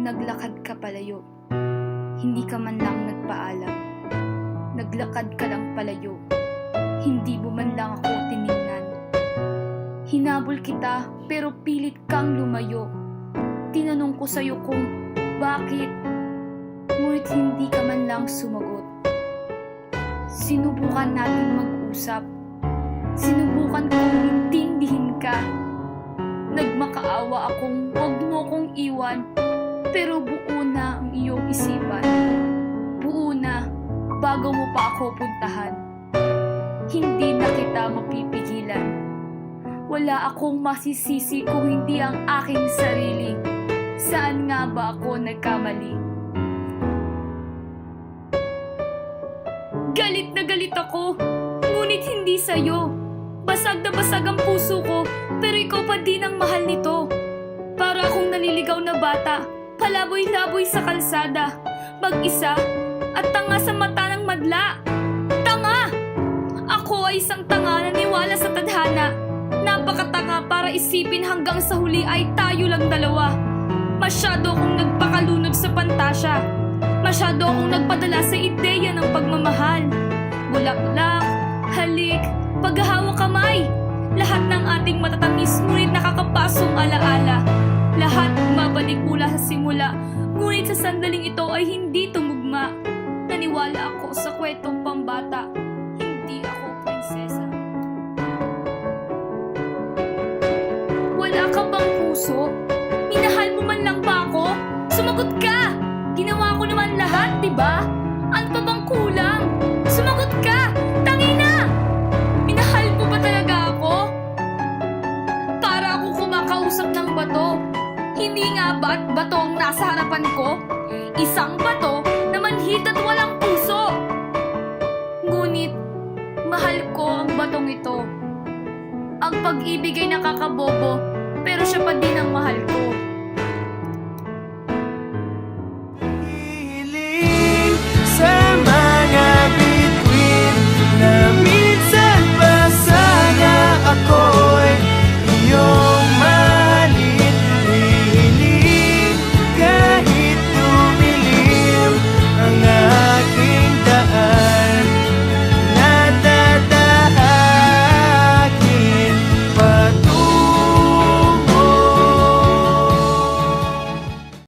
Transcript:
naglakad ka palayo. Hindi ka man lang nagpaalam. Naglakad ka lang palayo. Hindi mo man lang ako tiningnan. Hinabol kita pero pilit kang lumayo. Tinanong ko sa'yo kung bakit, ngunit hindi ka man lang sumagot. Sinubukan natin mag-usap. Sinubukan kong intindihin ka. Nagmakaawa akong huwag mo kong iwan, pero buo na ang iyong isipan. Buo na bago mo pa ako puntahan. Hindi na kita mapipigilan. Wala akong masisisi kung hindi ang aking sarili. Saan nga ba ako nagkamali? Galit na galit ako, ngunit hindi sa'yo. Basag na basag ang puso ko, pero ikaw pa din ang mahal nito. Para akong naliligaw na bata, palaboy-laboy sa kalsada, mag-isa, at tanga sa mata ng madla. Tanga! Ako ay isang tanga na niwala sa tadhana. Napakatanga para isipin hanggang sa huli ay tayo lang dalawa. Masyado akong nagpakalunod sa pantasya. Masyado akong nagpadala sa ideya ng pagmamahal. Bulaklak, halik, paghahawak kamay. Lahat ng ating matatamis ngunit nakakapasong alaala. Lahat mabalik mula sa simula, ngunit sa sandaling ito ay hindi tumugma. Naniwala ako sa kwentong pambata, hindi ako prinsesa. Wala ka bang puso? Minahal mo man lang ba ako? Sumagot ka! Ginawa ko naman lahat, diba? Ano pa bang kulang? Sumagot ka! Tangina! Minahal mo ba talaga ako? Para akong kumakausap ng bato. Hindi nga ba't bato ang nasa harapan ko? Isang bato na manhid at walang puso. Ngunit, mahal ko ang batong ito. Ang pag-ibig ay nakakabobo, pero siya pa din ang mahal ko.